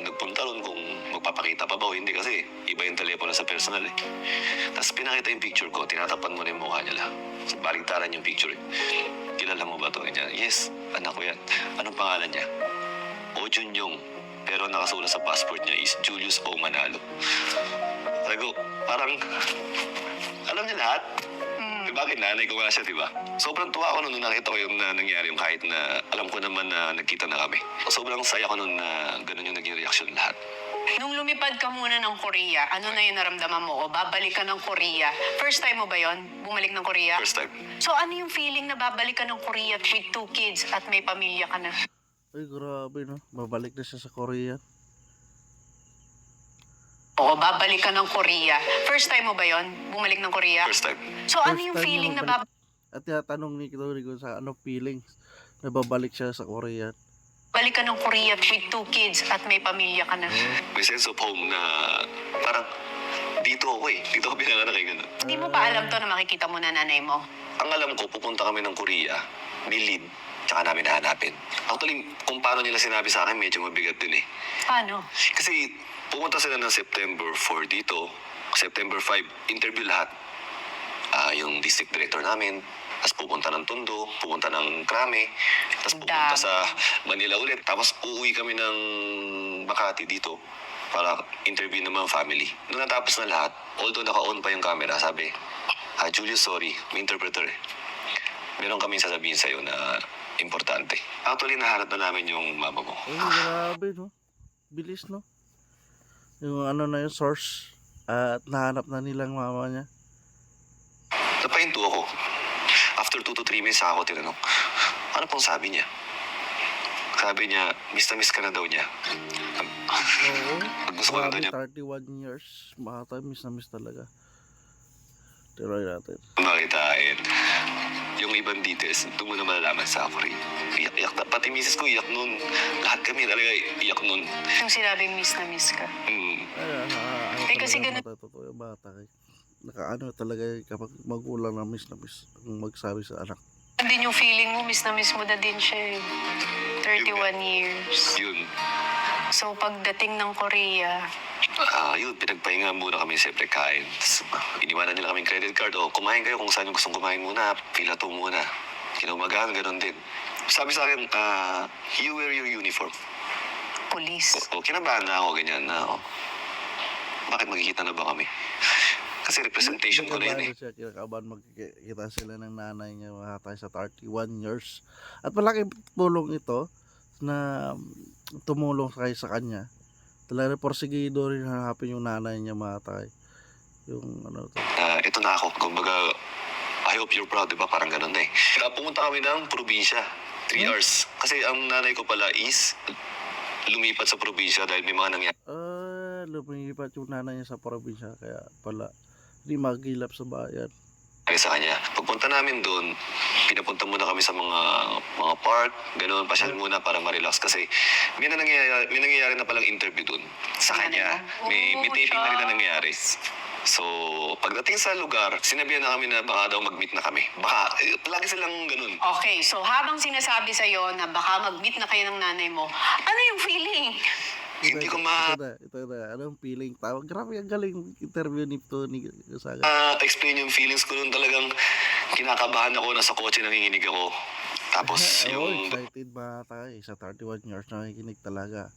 nagpunta ron kung magpapakita pa ba o hindi kasi iba yung telepono sa personal eh. Tapos pinakita yung picture ko, tinatapan mo na yung mukha nila. So, baligtaran yung picture eh. Kilala mo ba ito? Yes, anak ko yan. Anong pangalan niya? O Junyong. Pero nakasulat sa passport niya is Julius O. Manalo. Sago, parang alam niya lahat. Bakit nanay ko nga siya, di ba? Sobrang tuwa ako nung nakita ko yung nangyari, yung kahit na alam ko naman na nagkita na kami. Sobrang saya ko nung na ganun yung naging reaction lahat. Nung lumipad ka muna ng Korea, ano na yung naramdaman mo? O babalik ka ng Korea? First time mo ba yon? Bumalik ng Korea? First time. So ano yung feeling na babalik ka ng Korea with 2 kids at may pamilya ka na? Ay, grabe, no? Babalik na siya sa Korea. Oo, babalik ka ng Korea. First time mo ba yon? Bumalik ng Korea? First time. So ano First yung time feeling na niya At tinatanong ni Kito Rico sa feelings na babalik siya sa Korea. babalik ka ng Korea with 2 kids at may pamilya ka na? May sense of home na parang dito ako eh. Dito ako pinanganak eh, ganun. Hindi mo pa alam to na makikita mo na nanay mo? Ang alam ko, pupunta kami ng Korea, may lead, tsaka namin hahanapin. Actually, kung paano nila sinabi sa akin, medyo mabigat din eh. Paano? Kasi pumunta sila ng September 4 dito, September 5, interview lahat. yung district director namin. Tapos pupunta ng Tondo, pupunta ng Krame, tapos pupunta Dami. sa Manila ulit. Tapos uuwi kami ng Makati dito para interview ng mga family. Nung natapos na lahat, although naka-on pa yung camera, sabi, Julius, sorry, may interpreter eh. Meron kaming sasabihin sa'yo na importante. Actually, nahanap na namin yung mama mo. Ay, grabe, no? Bilis, no? Yung ano na yung source. At nahanap na nilang mama niya. Napahinto ako. After 2 to 3 minutes ako tinanong, ano pong sabi niya? Sabi niya, miss na miss ka na daw niya. Oo. Gusto ko na daw Grabe, niya 31 years. Baka miss na miss talaga. Tiroy natin. makitain. Yung ibang details, doon mo na malalaman sa ako rin. Iyak-iyak na. Pati misis ko iyak nun. Lahat kami talaga iyak nun. Yung sinabing miss na miss ka. Ay, Eh, kasi ganun- Totoo yung bata. Nakaano talaga kapag magulang na miss ang magsabi sa anak. Ano din yung feeling mo, miss na miss mo na din siya eh. 31 years. Yun. So, pagdating ng Korea, Yun, pinagpahinga muna kami siyempre kain. Tapos, iniwanan nila kaming credit card. O, kumain kayo kung saan yung gustong kumain muna. Pila to muna. Kinaumagaan, ganun din. Sabi sa akin, you wear your uniform. police. O, kinabahan na ako, ganyan na ako. Bakit magkikita na ba kami? Kasi representation ko na yun eh. Siya, kinakabahan magkikita sila ng nanay niya mahatay sa 31 years. At malaking tulong ito na tumulong kay sa kanya. Talaga porsigido rin hanapin yung nanay niya mahatay. Yung ano to. Ito na ako. Kumbaga, I hope you're proud, di ba? Parang ganun na eh. Pumunta kami ng probinsya. 3 hours. Kasi ang nanay ko pala is lumipat sa probinsya dahil may mga nangyari Lumipat yung nanay niya sa probinsya kaya pala hindi magilap sa bayan. sa kanya. Pagpunta namin doon, pinapunta muna kami sa mga park, ganoon, pasyal muna para ma-relax kasi may nangyayari na palang interview doon sa kanya. May taping na rin na nangyayari. So, pagdating sa lugar, sinabihan na kami na baka daw mag-meet na kami. Baka, lagi silang ganun. Okay, so habang sinasabi sa'yo na baka mag-meet na kayo ng nanay mo, ano yung feeling? Hindi ko Ito na. Anong feeling? Tawag. Grabe ang galing interview ni Tony Gonzaga. explain yung feelings ko noon. Talagang kinakabahan ako, nasa kotse nanginginig ako. Tapos yung Excited ba tayo? Sa 31 years nakikinig talaga.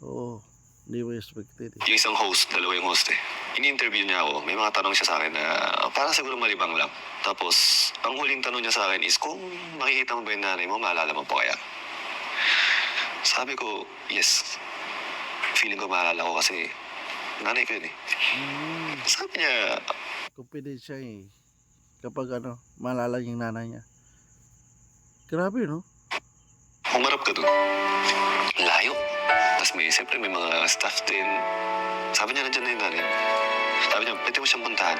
Oo. Hindi mo expected eh. yung isang host, dalawa yung host eh. Ini-interview niya ako. May mga tanong siya sa akin na parang siguro malibang lang. Tapos, ang huling tanong niya sa akin is, kung makikita mo ba yung nanay mo, maalala mo pa kaya? Sabi ko, yes. Feeling ko maalala ko kasi nanay ko yun eh. Sabi niya, Confident siya eh. Kapag malala yung nanay niya. Grabe no? humarap ka dun. Layo. Tapos siyempre may mga staff din. Sabi niya, nandiyan na yung nanay. Sabi niya, pwede mo siyang puntahan.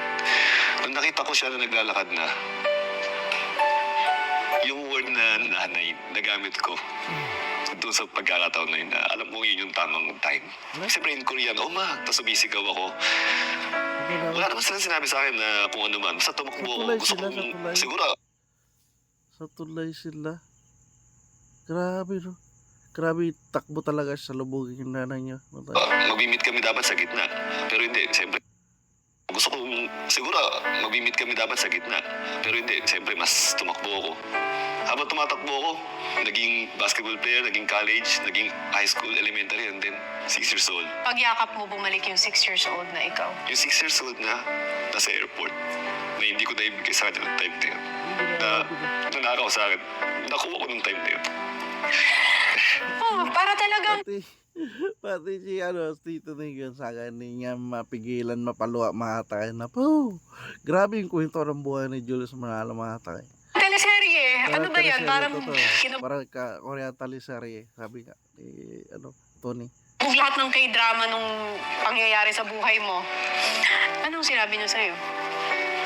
Nung nakita ko siya na naglalakad na, yung word na nanay, nagamit ko doon sa pagkakataon na yun na alam mo yun yung tamang time. Siyempre in Korean, ma, tapos sumisigaw ako. Wala naman silang sinabi sa akin na kung ano man. Basta tumakbo ako. Tulay Gusto sila, kong, sa tulay. siguro, Sa tulay sila. Grabe no? Grabe takbo talaga sa lubugin yung nanay niya. mag-meet kami dapat sa gitna. Pero hindi, siyempre. Gusto kong, siguro, mag-meet kami dapat sa gitna. Pero hindi, siyempre, mas tumakbo ako. Habang tumatakbo ako, naging basketball player, naging college, naging high school, elementary, and then 6 years old. Pagyakap mo, bumalik yung 6 years old na ikaw. Yung 6 years old na, nasa airport, na hindi ko naibigay sa kanya ng time na yun. Na, nanakaw sa akin, nakuha ko ng time na yun. Oh, para talagang Pati si Tito Nigon sa akin, hindi niya mapigilan, mapaluwa, mahatay na po. Grabe yung kwento ng buhay ni Julius Manalo mahatay. teleserye. Ano ba yan? Parang Parang Korean teleserye, sabi nga ni Tony. lahat ng K-drama nung pangyayari sa buhay mo. Anong sinabi niya sa'yo?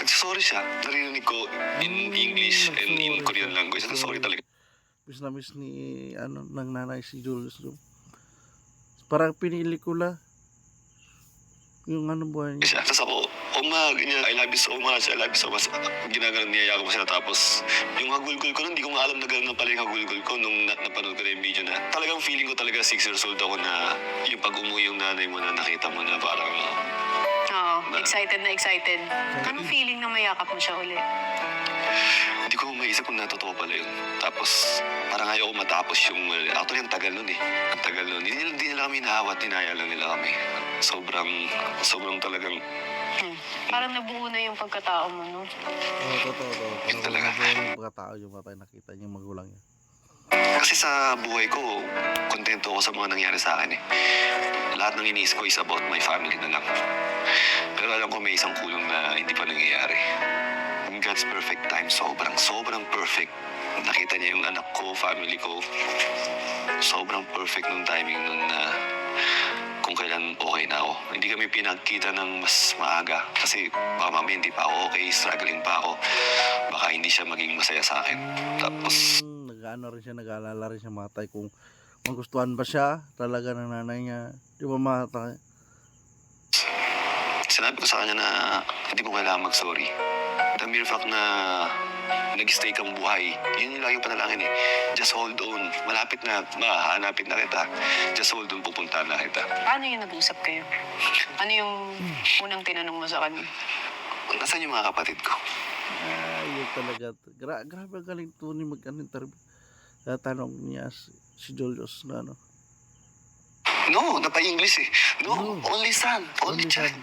Nagsasorry siya. Narinig ko in English and in Korean language. Nagsasorry talaga. Miss na miss ni ng nanay si Julius. Parang pinelikula yung buhay niya. Siya. Tapos ako, ma, ganyan, I love you so much, I love you so much. Ginagano, niyaya ko siya. Tapos, yung hagulgul ko nun, hindi ko nga alam na gano'n na pala yung hagulgul ko nung napanood ko na yung video na. Talagang feeling ko talaga 6 years old ako na yung pag umuwi yung nanay mo na nakita mo na parang Oo. Excited na excited. Anong feeling na mayakap mo siya ulit? Hindi ko maisip kung natotoo pala yun. Tapos, parang ayaw ko matapos yung... Actually, ang tagal nun eh. Ang tagal nun. Hindi nila kami naawat, tinaya lang nila kami. Sobrang talagang... Parang nabuo na yung pagkatao mo, no? Oo, totoo. Yun Parang talaga. yung pagkatao yung matay nakita niya yung magulang niya. Kasi sa buhay ko, kontento ako sa mga nangyari sa akin eh. Lahat ng iniisip ko is about my family na lang. Pero alam ko may isang kulang na hindi pa nangyayari. In God's perfect time, sobrang perfect. Nakita niya yung anak ko, family ko. Sobrang perfect nung timing nun na kung kailan okay na ako. Hindi kami pinagkita ng mas maaga. Kasi baka mamaya hindi pa ako okay, struggling pa ako. Baka hindi siya maging masaya sa akin. Tapos, Nag-ano rin siya, nag-aalala rin siya matay kung magustuhan ba siya talaga ng nanay niya. Di ba matay? sinabi ko sa kanya na hindi mo kailangan mag-sorry. The mere fact na nag-stay kang buhay, yun yung lagi yung panalangin eh. Just hold on. Malapit na, mahanapin na kita. Just hold on, pupuntahan na kita. Paano yung nag-usap kayo? Ano yung unang tinanong mo sa kanya? Nasaan yung mga kapatid ko? Yun talaga. Grabe ang galing to ni mag-interview. Tanong niya si Julius na ano. No, napa-English eh. No, No. only son. Only Only child.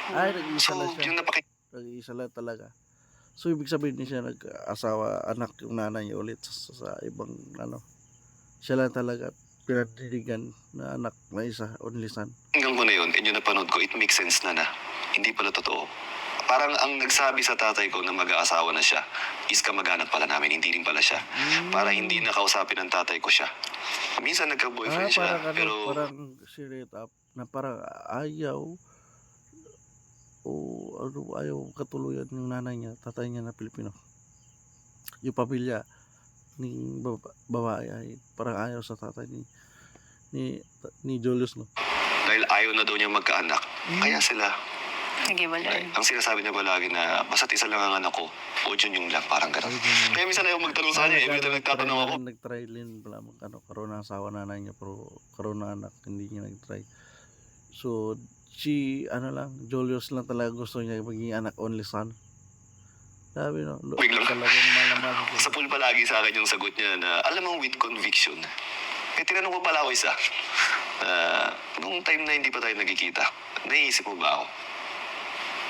Ay, nag-isa So, lang siya. yung Nag-isa lang talaga. So, ibig sabihin niya siya nag-asawa, anak yung nanay niya ulit sa ibang ano. Siya lang talaga pinadiligan na anak na isa, only son. hanggang ko na yun, and yung napanood ko, it makes sense na hindi pala totoo. Parang ang nagsabi sa tatay ko na mag-aasawa na siya is kamag-anak pala namin, hindi rin pala siya. Para hindi nakausapin ng tatay ko siya. Minsan nagka-boyfriend siya, parang ano, pero parang straight up na parang ayaw o ano, ayaw katuluyan yung nanay niya, tatay niya na Pilipino. Yung pamilya ni babae ay parang ayaw sa tatay ni Julius, no? dahil ayaw na daw niya magkaanak, kaya sila, Nag-iwalay. ang sinasabi niya palagi na basta't isa lang ang anak ko, o Jun lang, parang gano'n. Kaya minsan ayaw magtanong sa kanya, every time nagtatanong ako, Nag-try din pala karoon ng asawa nanay niya pero karoon ng anak hindi niya nag-try. So ano lang, Julius lang talaga gusto niya maging anak only son. Sabi no, Biglang- talagang malaman sa pool palagi sa akin yung sagot niya na, alam mo, with conviction. Eh, tinanong ko pala ako isa, nung time na hindi pa tayo nagkikita, naiisip mo ba ako?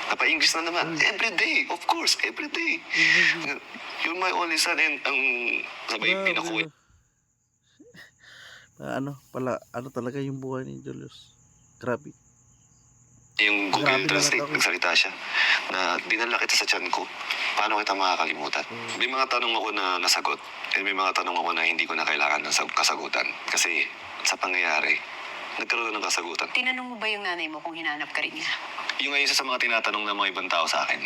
Napa-English na naman. Every day, of course, every day. You're my only son and ang sabay pinakuha. ano talaga yung buhay ni Julius. Grabe. Yung Grabe Google na Translate, ako. nagsalita siya na dinala kita sa tiyan ko. Paano kita makakalimutan? May mga tanong ako na nasagot. And may mga tanong ako na hindi ko na kailangan ng kasagutan. Kasi sa pangyayari, nagkaroon ng kasagutan. Tinanong mo ba yung nanay mo kung hinanap ka rin niya? Yung isa sa mga tinatanong ng mga ibang tao sa akin,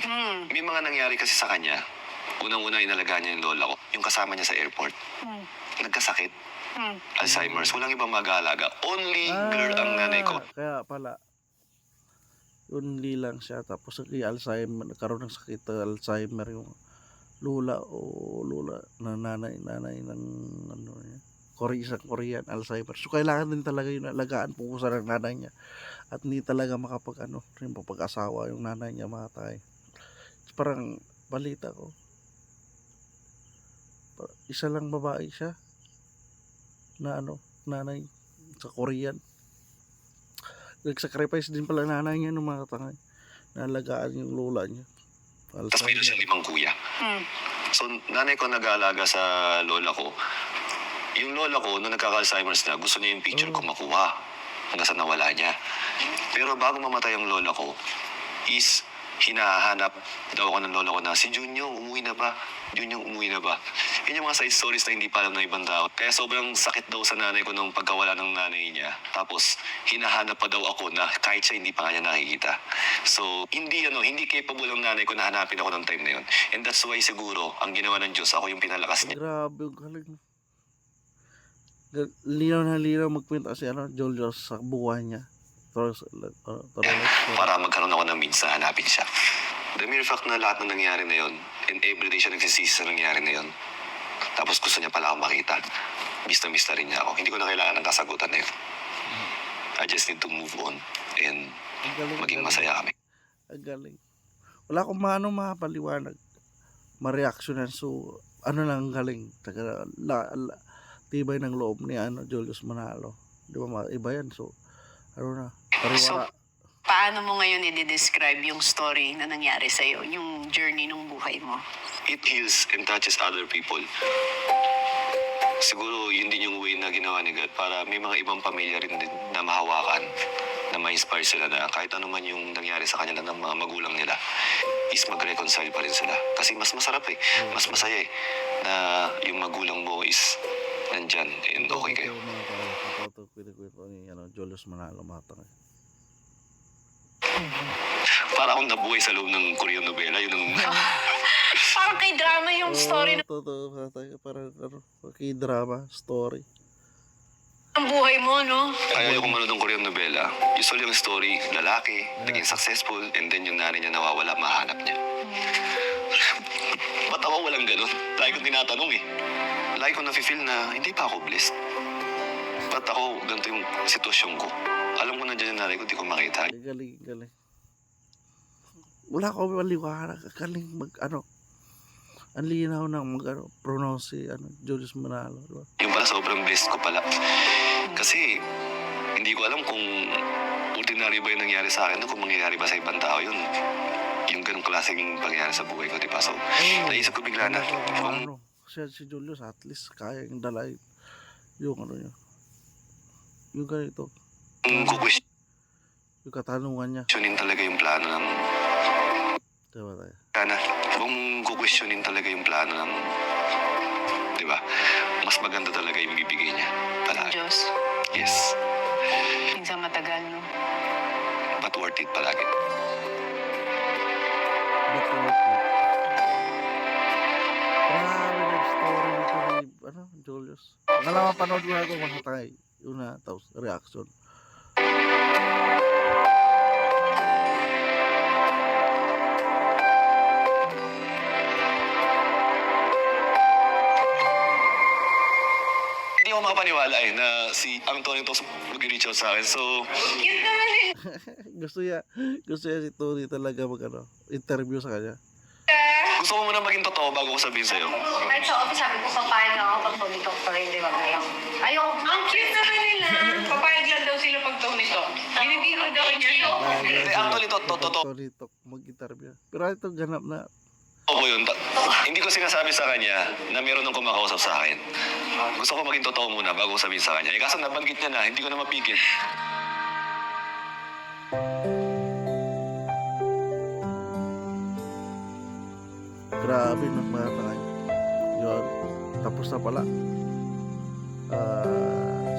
may mga nangyari kasi sa kanya. Unang-una inalagaan niya yung lola ko. Yung kasama niya sa airport. Nagkasakit. Alzheimer's. Walang ibang mag-aalaga. Only girl ang nanay ko. Kaya pala only lang siya tapos Alzheimer, nagkaroon ng sakit Alzheimer yung lola na nanay ng ano niya. Isang Korean Alzheimer. So kailangan din talaga yung alagaan pupusa ng nanay niya. At hindi talaga rin papag-asawa yung nanay niya matay. Parang balita ko. Isa lang babae siya na nanay sa Korean. Nag-sacrifice din pala nanay niya nung mga tangay. Naalagaan yung lola niya. Tapos mayroon siyang 5 kuya. So, nanay ko nag-aalaga sa lola ko. Yung lola ko, nung nagkaka-Alzheimer's na, gusto niya yung picture ko makuha. Hanggang sa nawala niya. Pero bago mamatay ang lola ko, is hinahanap daw ako ng lola ko na, si Junyong, umuwi na ba? Junyong, umuwi na ba? Yun yung mga side stories na hindi pa alam ng ibang tao. Kaya sobrang sakit daw sa nanay ko nung pagkawala ng nanay niya. Tapos, hinahanap pa daw ako na kahit siya hindi pa kanya nakikita. So, hindi capable ang nanay ko na hanapin ako ng time na yun. And that's why siguro, ang ginawa ng Diyos, ako yung pinalakas niya. Grabe, ang galing. Linaw na linaw magkwento kasi Julius sa buhay niya. Para magkaroon ako ng means na hanapin siya. The mere fact na lahat ng nangyari na yun, and everyday siya nagsisisi sa nangyari na yun, tapos gusto niya pala akong makita, miss na rin niya ako. Hindi ko na kailangan ng kasagutan na yun. I just need to move on and maging masaya kami. Ang galing. Wala akong mapaliwanag. Ma-reactionan. So, ano lang ang galing. Taga, tibay ng loob ni Julius Manalo. Di ba? Iba yan. So, ano na. So, Pariwara. paano mo ngayon i-describe yung story na nangyari sa'yo, yung journey ng buhay mo? It heals and touches other people. Siguro yun din yung way na ginawa ni God para may mga ibang pamilya rin din na mahawakan, na ma-inspire sila na kahit ano man yung nangyari sa kanila ng mga magulang nila, is mag-reconcile pa rin sila. Kasi mas masarap eh, mas masaya eh, na yung magulang mo is nandyan and okay kayo. Ito, kwento ni Julius Manalo, mga tangay. Para akong nabuhay sa loob ng Korean novela, yun ang... Parang kay drama yung story ng Parang drama story. buhay mo, no? Kaya yung manood ng Korean novela, usually yung story, lalaki, naging successful, and then yung nanay niya nawawala, mahanap niya. Ba't ako walang ganun? Lagi kong tinatanong eh. Lagi kong nafe-feel na hindi pa ako blessed. Ba't ako ganito yung sitwasyon ko? Alam ko nandiyan yung nanay ko, di ko makita. Galing. Wala ko maliwanag. Galing ang linaw ng pronounce si Julius Manalo. Diba? Yung pala sobrang blessed ko pala. Kasi hindi ko alam kung ordinary ba yung nangyari sa akin o kung mangyayari ba sa ibang tao yun. Yung ganong klaseng pangyayari sa buhay ko, diba? So, naisip ko bigla na. Si Julius at least kaya yung dalay yung niya. Yung ganito. Kung Yung katanungan niya. kukwestiyonin talaga yung plano ng... Diba tayo? Kana, kung kukwestiyonin talaga yung plano ng... Diba? Mas maganda talaga yung ibibigay niya. Palagi. Diyos. Yes. Minsan matagal, no? But worth it palagi. But grabe na story nito ni Julius. Ngalawa panood ko na ito mga tayo. Una, tapos reaction. Hindi ako makapaniwala eh na si Antonio Tos mag-reach out sa akin. So, Cute naman eh. gusto niya si Tony talaga interview sa kanya. gusto ko muna maging totoo bago ko sabihin sa'yo. Kahit sa office, sabi ko, papayag ako pag tumitok pa rin, di ba? Ayoko. Ang cute naman nila. Papayag lang daw sila pag tumito. Binibiro daw niya. Hindi, actually, totoo Tony Talk mag-interview. Pero ito ganap na. ko yun. Hindi ko sinasabi sa kanya na meron ng kumakausap sa akin. Gusto ko maging totoo muna bago ko sabihin sa kanya. Kaso nabanggit niya na, hindi ko na mapigil. Grabe ng mga tangay. Yun. Tapos na pala.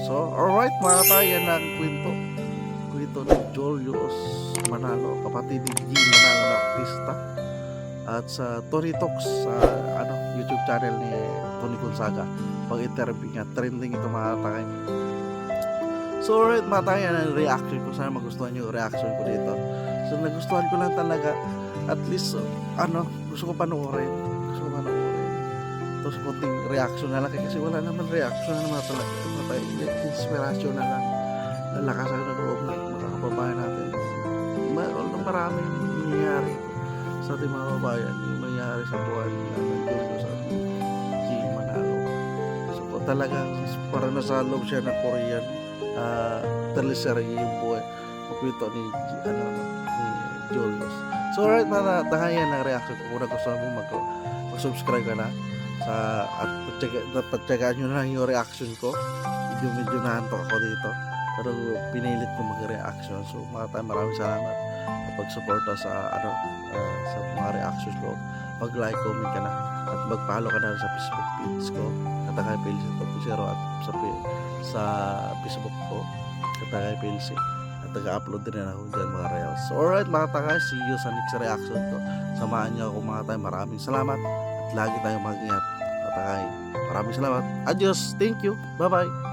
So, alright mga tayo, yan ang kwento ni Julius Manalo, kapatid ni G Manalo na artista. At sa Tony Talks, sa YouTube channel ni Tony Gonzaga, pag-interview niya, trending ito mga tangay. So, alright mga tayo, yan ang reaction ko. Sana magustuhan nyo yung reaction ko dito. So, nagustuhan ko lang talaga. At least, gusto ko panoorin. Tapos konting reaction na lang kasi wala naman reaction na naman talaga. Inspirasyon na lang. Lalakas ako ng loob ng mga kababayan natin. Maraming nangyayari sa ating mga kababayan. Yung nangyayari sa buhay nila ng Julius at G Manalo. So talagang para nasa loob siya ng Korean teleserye yung buhay. Pagkwento ni Julius. So alright mga tahayan ng reaction ko. Kung gusto mo mag-subscribe ka na at patsagaan nyo na lang yung reaction ko. Medyo nahantok ako dito, pero pinilit ko mag-reaction. So maraming salamat sa pag-suporta sa sa mga reactions ko. Mag-like, comment ka na at mag-follow ka na sa Facebook page ko, Katagay PLC Topicero, at sa Facebook ko, Katagay PLC. At nag-upload din na ako dyan mga reels. So alright mga tagay, see you sa next reaction ko. Samahan niyo ako mga tayo. Maraming salamat at lagi tayong mag-ingat. Maraming salamat. Adios. Thank you. Bye-bye.